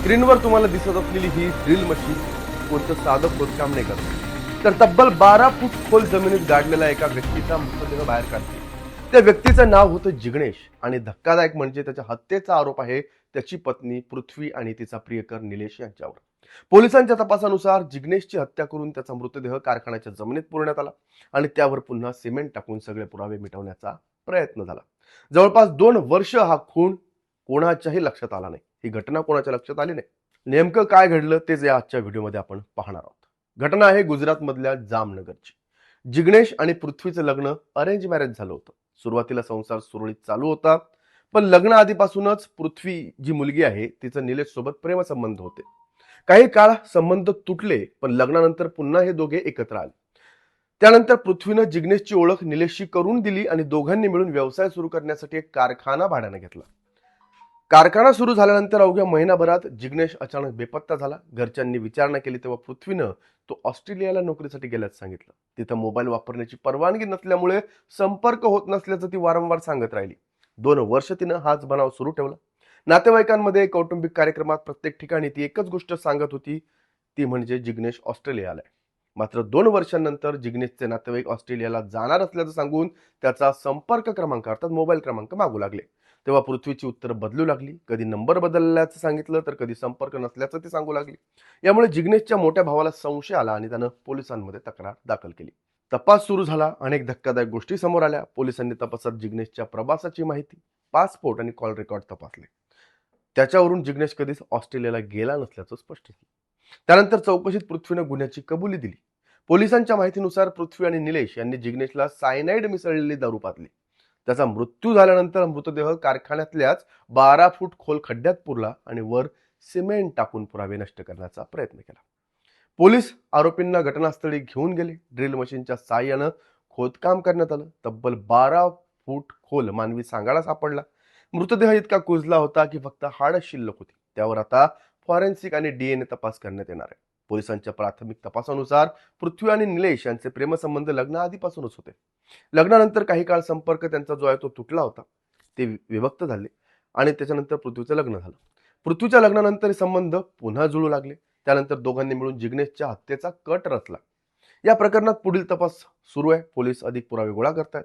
स्क्रीनवर तुम्हाला दिसत असलेली ही ड्रिल मशीन कोणतं साधं खोदकाम नाही करत, तर तब्बल 12 फूट खोल जमिनीत गाडलेला एका व्यक्तीचा मृतदेह बाहेर काढते. त्या व्यक्तीचं नाव होतं जिग्नेश आणि धक्कादायक म्हणजे त्याच्या हत्येचा आरोप आहे त्याची पत्नी पृथ्वी आणि तिचा प्रियकर निलेश यांच्यावर. पोलिसांच्या तपासानुसार जिग्नेशची हत्या करून त्याचा मृतदेह कारखान्याच्या जमिनीत पुरण्यात आला आणि त्यावर पुन्हा सिमेंट टाकून सगळे पुरावे मिटवण्याचा प्रयत्न झाला. जवळपास 2 वर्ष हा खून कोणाच्याही लक्षात आला नाही. ही घटना कोणाच्या लक्षात आली नाही. नेमकं काय घडलं तेच या आजच्या व्हिडिओमध्ये आपण पाहणार आहोत. घटना आहे गुजरात मधल्या जामनगरची. जिग्नेश आणि पृथ्वीचं लग्न अरेंज मॅरेज झालं होतं. सुरुवातीला संसार सुरळीत चालू होता, पण लग्न आधीपासूनच पृथ्वी जी मुलगी आहे तिचं निलेश सोबत प्रेमसंबंध होते. काही काळ संबंध तुटले, पण लग्नानंतर पुन्हा हे दोघे एकत्र आले. त्यानंतर पृथ्वीनं जिग्नेशची ओळख निलेशशी करून दिली आणि दोघांनी मिळून व्यवसाय सुरू करण्यासाठी एक कारखाना भाड्याने घेतला. कारखाना सुरू झाल्यानंतर अवघ्या महिनाभरात जिग्नेश अचानक बेपत्ता झाला. घरच्यांनी विचारणा केली तेव्हा पृथ्वीनं तो ऑस्ट्रेलियाला नोकरीसाठी गेल्याचं सांगितलं. तिथं मोबाईल वापरण्याची परवानगी नसल्यामुळे संपर्क होत नसल्याचं ती वारंवार सांगत राहिली. 2 वर्ष तिनं हाच बनाव सुरू ठेवला. नातेवाईकांमध्ये, कौटुंबिक कार्यक्रमात, प्रत्येक ठिकाणी ती एकच गोष्ट सांगत होती, ती म्हणजे जिग्नेश ऑस्ट्रेलियाला आहे. मात्र 2 वर्षांनंतर जिग्नेशचे नातेवाईक ऑस्ट्रेलियाला जाणार असल्याचं सांगून त्याचा संपर्क क्रमांक अर्थात मोबाईल क्रमांक मागू लागले. तेव्हा पृथ्वीची उत्तर बदलू लागली. कधी नंबर बदलल्याचं सांगितलं तर कधी संपर्क नसल्याचं ती सांगू लागली. यामुळे जिग्नेशच्या मोठ्या भावाला संशय आला आणि त्यानं पोलिसांमध्ये तक्रार दाखल केली. तपास सुरू झाला. अनेक धक्कादायक गोष्टी समोर आल्या. पोलिसांनी तपासात जिग्नेशच्या प्रवासाची माहिती, पासपोर्ट आणि कॉल रेकॉर्ड तपासले. त्याच्यावरून जिग्नेश कधीच ऑस्ट्रेलियाला गेला नसल्याचं स्पष्ट झालं. त्यानंतर चौकशीत पृथ्वीनं गुन्ह्याची कबुली दिली. पोलिसांच्या माहितीनुसार पृथ्वी आणि निलेश यांनी जिग्नेशला सायनाइड मिसळलेली दारू पाजली. त्याचा मृत्यू झाल्यानंतर मृतदेह कारखान्यातल्याच 12 फूट खोल खड्ड्यात पुरला आणि वर सिमेंट टाकून पुरावे नष्ट करण्याचा प्रयत्न केला. पोलीस आरोपींना घटनास्थळी घेऊन गेले. ड्रिल मशीनच्या साहाय्यानं खोदकाम करण्यात आलं. तब्बल 12 फूट खोल मानवी सांगाडा सापडला. मृतदेह इतका कुजला होता की फक्त हाडच शिल्लक होती. त्यावर आता फॉरेन्सिक आणि DNA तपास करण्यात येणार आहे. पोलिसांच्या प्राथमिक तपासानुसार पृथ्वी आणि निलेश यांचे प्रेमसंबंध लग्न आधीपासूनच होते. लग्नानंतर काही काळ संपर्क त्यांचा जो आहे तो तुटला होता. ते विभक्त झाले आणि त्याच्यानंतर पृथ्वीचं लग्न झालं. पृथ्वीच्या लग्नानंतर हे संबंध पुन्हा जुळू लागले. त्यानंतर दोघांनी मिळून जिग्नेशच्या हत्येचा कट रचला. या प्रकरणात पुढील तपास सुरू आहे. पोलीस अधिक पुरावे गोळा करतायत.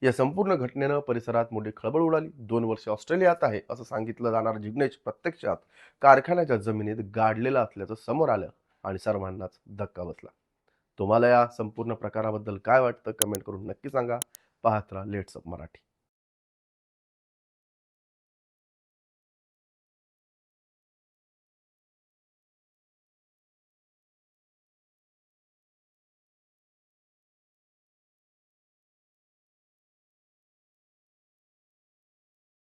या संपूर्ण घटनेनं परिसरात मोठी खळबळ उडाली. 2 वर्ष ऑस्ट्रेलियात आहे असं सांगितलं जाणार जिग्नेश प्रत्यक्षात कारखान्याच्या जमिनीत गाडलेला असल्याचं समोर आलं आणि सर्वांनाच धक्का बसला. तुम्हाला या संपूर्ण प्रकाराबद्दल काय वाटतं कमेंट करून नक्की सांगा. पाहत राहा लेट्स अप मराठी.